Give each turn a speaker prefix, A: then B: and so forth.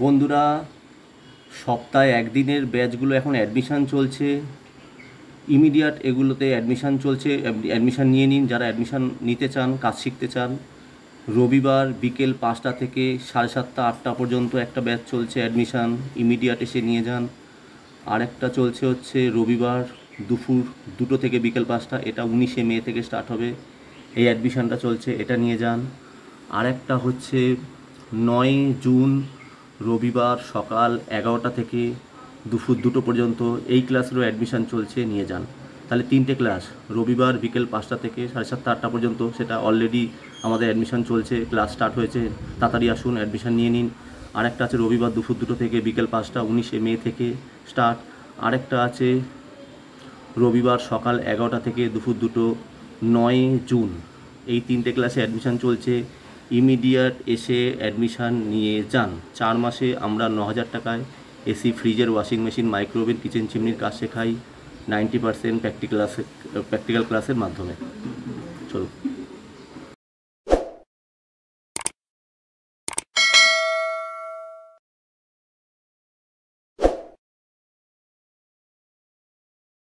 A: বন্ধুরা, সপ্তাহে একদিনের ব্যাচগুলো এখন অ্যাডমিশান চলছে। ইমিডিয়েট এগুলোতে অ্যাডমিশান চলছে, অ্যাডমিশান নিয়ে নিন যারা অ্যাডমিশান নিতে চান, কাজ শিখতে চান। রবিবার বিকেল 5টা থেকে 7:30 8টা পর্যন্ত একটা ব্যাচ চলছে অ্যাডমিশান, ইমিডিয়েট এসে নিয়ে যান। আর একটা চলছে হচ্ছে রবিবার দুপুর 2টো থেকে বিকেল 5টা, এটা 19শে মে থেকে স্টার্ট হবে। এই অ্যাডমিশানটা চলছে, এটা নিয়ে যান। আর একটা হচ্ছে 9 জুন রবিবার সকাল 11টা থেকে দুপুর 2টো পর্যন্ত, এই ক্লাসেরও অ্যাডমিশান চলছে, নিয়ে যান। তাহলে 3টে ক্লাস, রবিবার বিকেল 5টা থেকে 7:30 8টা পর্যন্ত, সেটা অলরেডি আমাদের অ্যাডমিশান চলছে, ক্লাস স্টার্ট হয়েছে। তাড়াতাড়ি আসুন, অ্যাডমিশান নিয়ে নিন। আরেকটা আছে রবিবার দুপুর 2টো থেকে বিকেল 5টা, 19শে মে থেকে স্টার্ট। আরেকটা আছে রবিবার সকাল 11টা থেকে দুপুর 2টো, 9 জুন। এই 3টে ক্লাসে অ্যাডমিশান চলছে, ইমিডিয়েট এসে অ্যাডমিশান নিয়ে যান। 4 মাসে আমরা 9,000 টাকায় এসি, ফ্রিজের, ওয়াশিং মেশিন, মাইক্রোওভেন, কিচেন চিমনির কাজ শেখাই 90% প্র্যাকটিক্যাল ক্লাসের মাধ্যমে। চলুন।